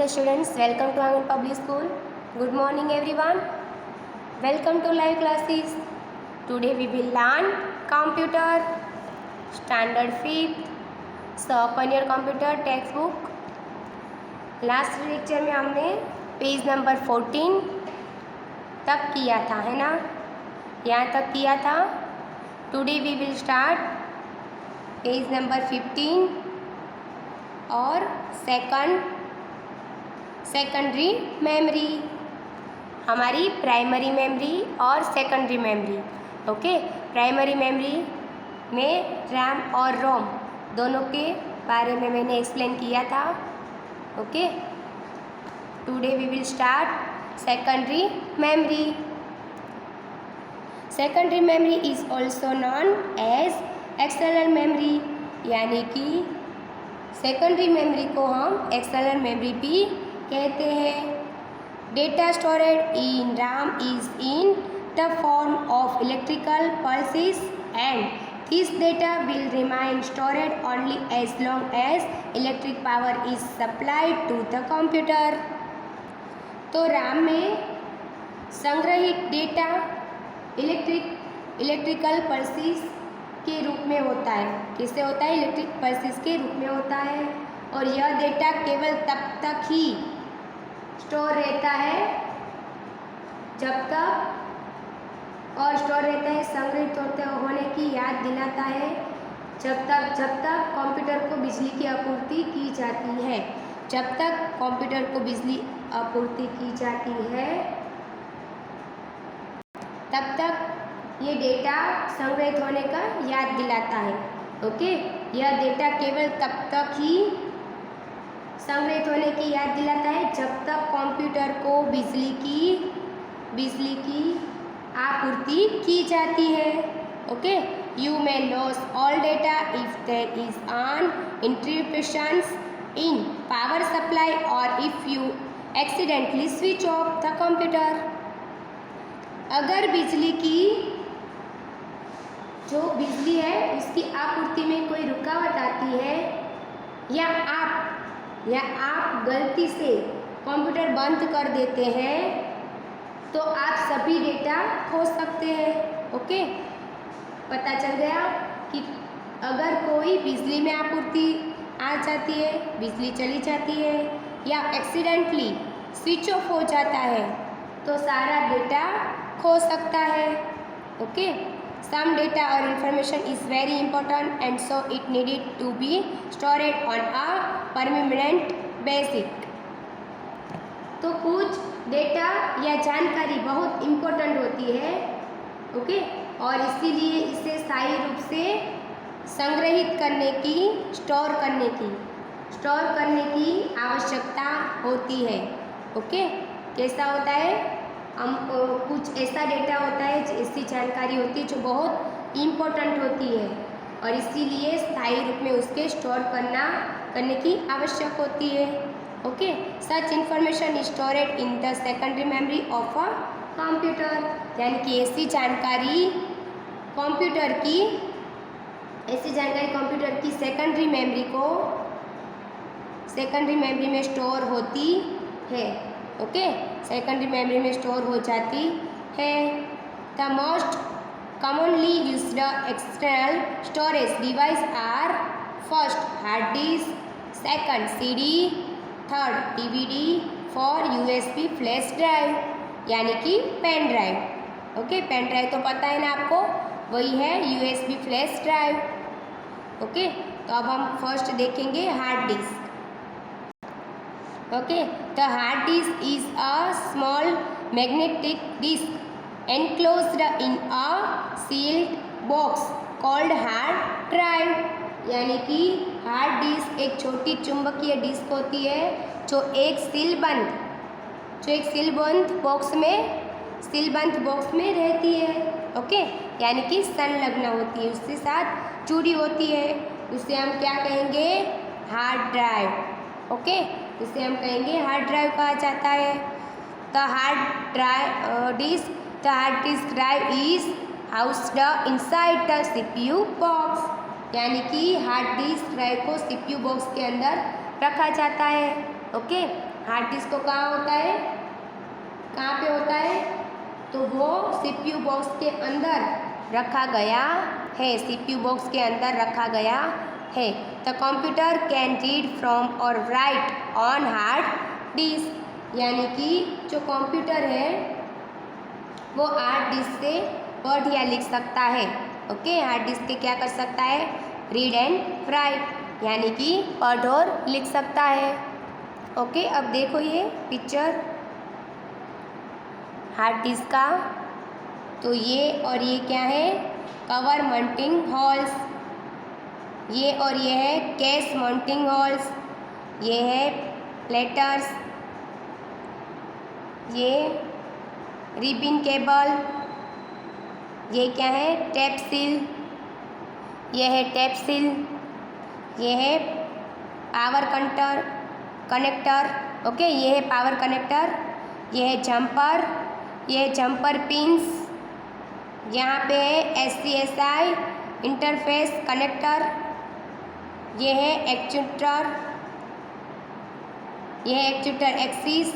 Hello students, welcome to Angan Public School. Good morning everyone. Welcome to live classes. Today we will learn computer standard 5th. So open your computer textbook. Last lecture में हमने page number 14 तक किया था, है ना? यहाँ तक किया था. Today we will start page number 15 और सेकेंडरी मेमोरी, हमारी प्राइमरी मेमोरी और secondary memory. Okay, primary memory में रैम और रोम दोनों के बारे में मैंने एक्सप्लेन किया था. Okay, today we will start secondary memory. Secondary memory is also known as external memory, यानी कि सेकेंडरी मेमोरी को हम एक्सटर्नल मेमोरी भी कहते हैं. Data stored in RAM is in the form of electrical pulses and this data will remain stored only as long as electric power is supplied to the computer. तो RAM में संग्रहित data electrical pulses के रूप में होता है. किससे होता है? इलेक्ट्रिक पल्सेस के रूप में होता है. और यह डेटा केवल तब तक ही स्टोर रहता है जब तक, और स्टोर रहता है संग्रहित होने की याद दिलाता है जब तक कंप्यूटर को बिजली की आपूर्ति की जाती है. जब तक कंप्यूटर को बिजली आपूर्ति की जाती है तब तक ये डेटा संग्रहित होने का याद दिलाता है. ओके, यह डेटा केवल तब तक ही संग्रहित होने की याद दिलाता है जब तक कंप्यूटर को बिजली की आपूर्ति की जाती है. Okay, you may lose all data if there is an interruption in power supply और if you accidentally switch off the computer. अगर बिजली की जो बिजली है उसकी आपूर्ति में कोई रुकावट आती है या आप गलती से कंप्यूटर बंद कर देते हैं तो आप सभी डेटा खो सकते हैं. ओके, पता चल गया कि अगर कोई बिजली में आपूर्ति आ जाती है, बिजली चली जाती है या एक्सीडेंटली स्विच ऑफ हो जाता है तो सारा डेटा खो सकता है. Okay, some data or information is very important and so it needed to be stored on a permanent basis. तो कुछ डेटा या जानकारी बहुत इम्पोर्टेंट होती है. ओके, और इसीलिए इसे स्थायी रूप से संग्रहित करने की, स्टोर करने की आवश्यकता होती है. ओके, कैसा होता है? हम कुछ ऐसा डेटा होता है, ऐसी जानकारी होती है जो बहुत इम्पोर्टेंट होती है और इसीलिए स्थायी रूप में उसके स्टोर करने की आवश्यक होती है. Okay, such information is storeyed in the secondary memory of a computer, यानी कि ऐसी जानकारी कंप्यूटर की सेकेंडरी मेमोरी में स्टोर होती है. ओके, सेकेंडरी मेमोरी में स्टोर हो जाती है. The most commonly used external storage device are first hard disk, second CD, third DVD, four USB flash drive, यानी कि pen drive. Okay, pen drive तो पता है ना आपको, वही है यूएसबी फ्लैश ड्राइव. ओके, तो अब हम फर्स्ट देखेंगे hard disk. Okay, the hard disk is a small magnetic disk enclosed in a sealed box called hard drive. यानी कि हार्ड डिस्क एक छोटी चुंबकीय डिस्क होती है जो एक सीलबंद बॉक्स में रहती है. ओके, यानी कि संलग्न होती है, उसके साथ जुड़ी होती है. उसे हम क्या कहेंगे? Hard drive. ओके, इसे हम कहेंगे हार्ड ड्राइव कहा जाता है. The hard disk drive is housed inside the CPU box, यानी कि हार्ड डिस्क ड्राइव को सीपीयू बॉक्स के अंदर रखा जाता है. ओके, हार्ड डिस्क को कहाँ होता है, कहाँ पे होता है, तो वो सीपीयू बॉक्स के अंदर रखा गया है, सीपीयू बॉक्स के अंदर रखा गया है। The computer can read from और राइट ऑन हार्ड डिस्क, यानी कि जो कंप्यूटर है वो हार्ड डिस्क से पढ़ या लिख सकता है। ओके, हार्ड डिस्क के क्या कर सकता है, रीड एंड राइट, यानी कि पढ़ और लिख सकता है। ओके, अब देखो ये पिक्चर हार्ड डिस्क का, तो ये और ये क्या है, कवर माउंटिंग होल्स, ये और ये है केस माउंटिंग होल्स, ये है प्लेटर्स, ये रिबिन केबल, ये क्या है टैप सील, ये है टैप सील, ये है पावर कनेक्टर। ओके, ये है पावर कनेक्टर, ये है जंपर, ये है जंपर पिंस, यहाँ पे है SCSI इंटरफेस कनेक्टर, ये है एक्चुएटर, ये है एक्चुएटर एक्सिस,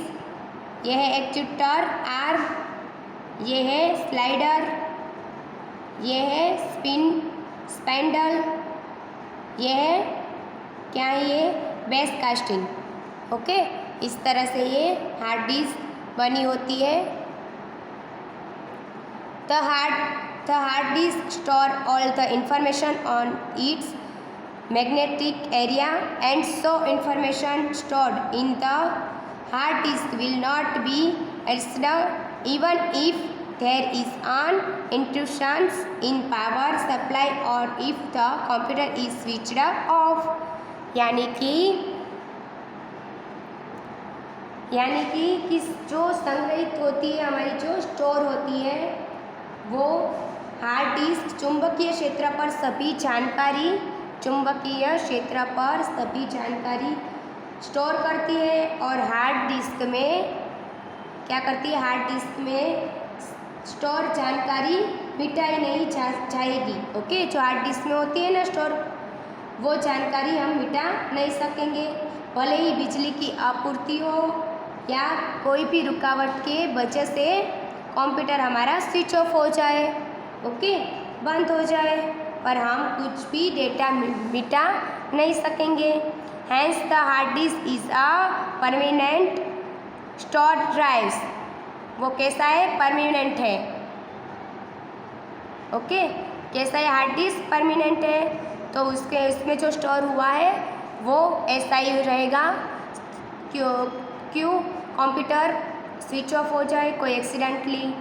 ये है एक्चुएटर आर्म, ये है स्लाइडर, ये है स्पिंडल, ये है क्या है, ये बेस कास्टिंग। ओके, इस तरह से ये हार्ड डिस्क बनी होती है। The hard disk store all the information on its magnetic area, and so information stored in the hard disk will not be erased even if there is an interruption in power supply or if the computer is switched off। यानी कि किस जो संग्रहित होती है, हमारी जो store होती है, वो हार्ड डिस्क चुंबकीय क्षेत्र पर सभी जानकारी स्टोर करती है। और हार्ड डिस्क में क्या करती है, हार्ड डिस्क में स्टोर जानकारी मिटाई नहीं जाएगी। ओके, जो हार्ड डिस्क में होती है ना स्टोर, वो जानकारी हम मिटा नहीं सकेंगे, भले ही बिजली की आपूर्ति हो या कोई भी रुकावट के वजह से कंप्यूटर हमारा स्विच ऑफ हो जाए, ओके, बंद हो जाए, पर हम कुछ भी डेटा मिटा नहीं सकेंगे। Hence the hard disk is a permanent store drives, वो कैसा है, परमानेंट है। ओके, कैसा है, हार्ड डिस्क परमानेंट है, तो उसमें जो स्टोर हुआ है वो ऐसा ही रहेगा। क्यों कंप्यूटर स्विच ऑफ हो जाए, कोई एक्सीडेंटली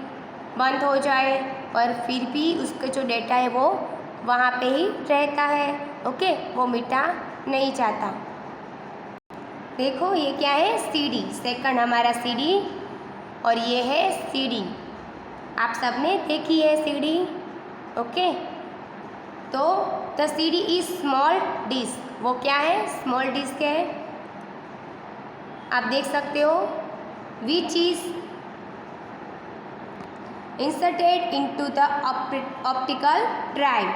बंद हो जाए, पर फिर भी उसका जो डेटा है वो वहाँ पे ही रहता है। ओके, वो मिटा नहीं जाता। देखो ये क्या है, सीडी, सेकंड हमारा सीडी, और ये है सीडी, आप सबने देखी है सीडी। ओके, तो the CD is small disk, वो क्या है, स्मॉल डिस्क है, आप देख सकते हो, which is inserted into the optical drive.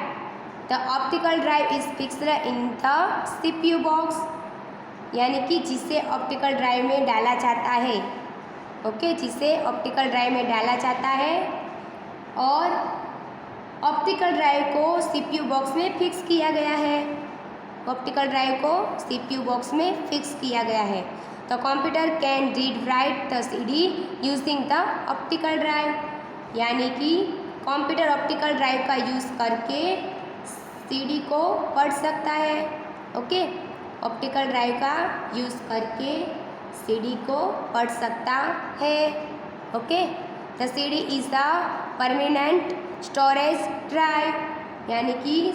The optical drive is fixed in the CPU box, यानी कि जिसे ऑप्टिकल ड्राइव में डाला जाता है। ओके, जिसे ऑप्टिकल ड्राइव में डाला जाता है, और ऑप्टिकल ड्राइव को CPU बॉक्स में फिक्स किया गया है। ऑप्टिकल ड्राइव को CPU बॉक्स में फिक्स किया गया है। The computer can read write the CD using the optical drive, यानी कि कंप्यूटर ऑप्टिकल ड्राइव का यूज़ करके CD को पढ़ सकता है। ओके, ऑप्टिकल ड्राइव का यूज़ करके CD को पढ़ सकता है। Okay, the CD is the permanent storage drive, यानी कि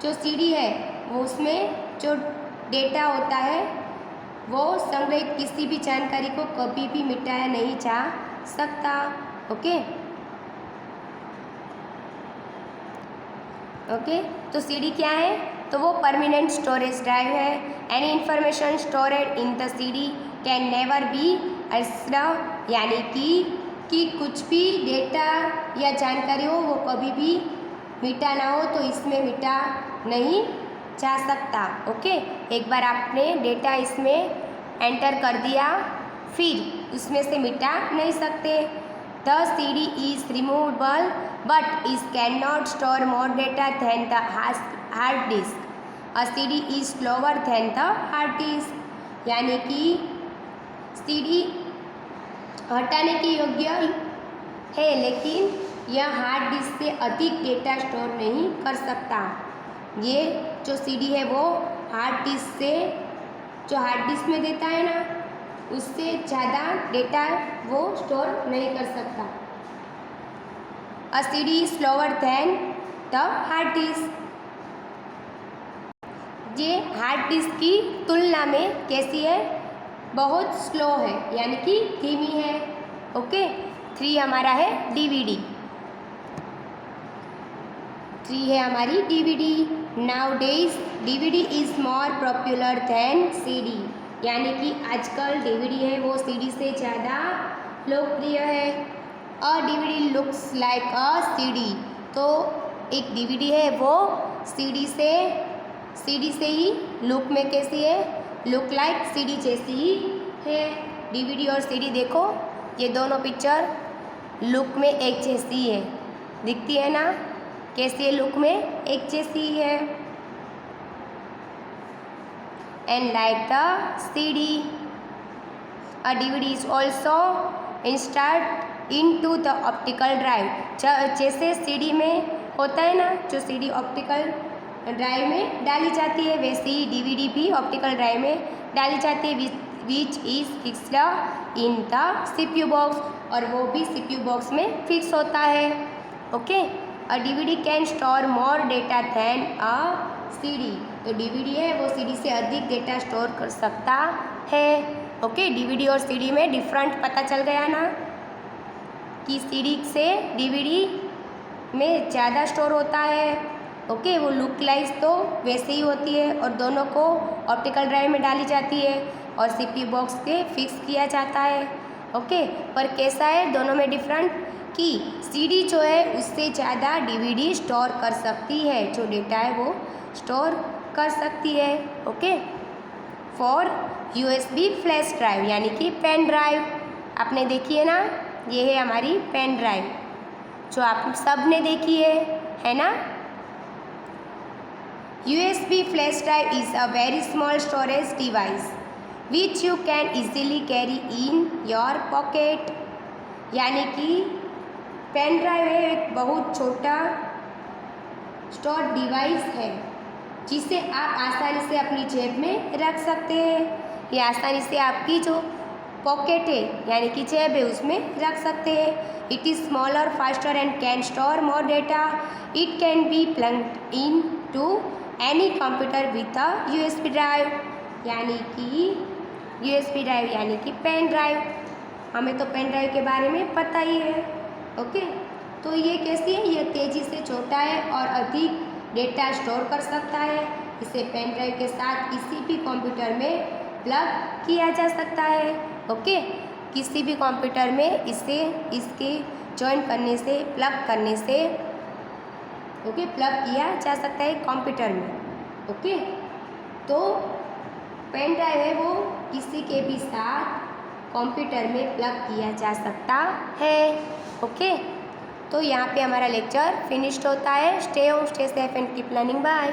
जो CD है वो उसमें जो डेटा होता है वो संग्रहित किसी भी जानकारी को कभी भी मिटाया नहीं जा सकता। ओके, तो CD क्या है, तो वो परमानेंट स्टोरेज ड्राइव है। Any information stored in the CD can never be erased, यानी कि कुछ भी डेटा या जानकारी हो वो कभी भी मिटा ना हो, तो इसमें मिटा नहीं जा सकता। ओके, एक बार आपने डेटा इसमें एंटर कर दिया, फिर उसमें से मिटा नहीं सकते। The CD is removable but is can not store more data than the hard disk. A CD is slower than the hard disk, यानी कि CD हटाने के योग्य है, लेकिन यह हार्ड डिस्क से अधिक डेटा स्टोर नहीं कर सकता। ये जो CD है वो हार्ड डिस्क से, जो हार्ड डिस्क में देता है ना, उससे ज़्यादा डेटा वो स्टोर नहीं कर सकता। अ CD is slower than the hard disc. ये हार्ड डिस्क की तुलना में कैसी है? बहुत स्लो है, यानी कि धीमी है। ओके। 3 हमारा है DVD। 3 है हमारी DVD। Nowadays DVD is more popular than CD, यानी कि आजकल DVD है वो CD से ज़्यादा लोकप्रिय है। अ DVD लुक्स लाइक अ CD, तो एक DVD है वो CD से ही लुक में कैसी है? लुक लाइक CD जैसी ही है। DVD और CD देखो, ये दोनों पिक्चर लुक में एक जैसी है, दिखती है ना? कैसी है? लुक में एक जैसी है। And like the CD, a DVD is also installed into the optical drive. जैसे CD में होता है ना, जो CD ऑप्टिकल ड्राइव में डाली जाती है, वैसे ही DVD भी ऑप्टिकल ड्राइव में डाली जाती है, which is fixed in the CPU box, और वो भी CPU बॉक्स में फिक्स होता है। Okay. A DVD can store more data then a CD, तो DVD है वो CD से अधिक डेटा स्टोर कर सकता है। ओके। DVD और CD में डिफरेंट पता चल गया ना, कि CD से DVD में ज़्यादा स्टोर होता है। ओके। वो लुक लाइज तो वैसे ही होती है, और दोनों को ऑप्टिकल ड्राइव में डाली जाती है और CPU बॉक्स के फिक्स किया जाता है। ओके। पर कैसा है दोनों में डिफरेंट, कि CD जो है उससे ज़्यादा DVD स्टोर कर सकती है, जो डेटा है वो स्टोर कर सकती है। Okay. For USB flash drive, यानी कि पेन ड्राइव, आपने देखी है ना, ये है हमारी पेन ड्राइव, जो आप सब ने देखी है ना। USB flash drive is a very small storage device which you can easily carry in your pocket, यानी कि पेन ड्राइव है एक बहुत छोटा स्टोर डिवाइस है, जिसे आप आसानी से अपनी जेब में रख सकते हैं, या आसानी से आपकी जो पॉकेट है यानी कि जेब है उसमें रख सकते हैं। It is smaller faster and can store more data. It can be plugged into any computer with a USB drive, यानी कि USB ड्राइव यानी कि पेन ड्राइव। हमें तो पेन ड्राइव के बारे में पता ही है। ओके। तो ये कैसी है? ये तेज़ी से छोटा है और अधिक डेटा स्टोर कर सकता है। इसे पेन ड्राइव के साथ किसी भी कंप्यूटर में प्लग किया जा सकता है। ओके। किसी भी कंप्यूटर में इसके जॉइन करने से, प्लग करने से ओके प्लग किया जा सकता है कंप्यूटर में। ओके। तो पेन ड्राइव है वो किसी के भी साथ कंप्यूटर में प्लग किया जा सकता है। ओके। तो यहाँ पे हमारा लेक्चर फिनिश्ड होता है। Stay home, stay safe and keep learning. Bye.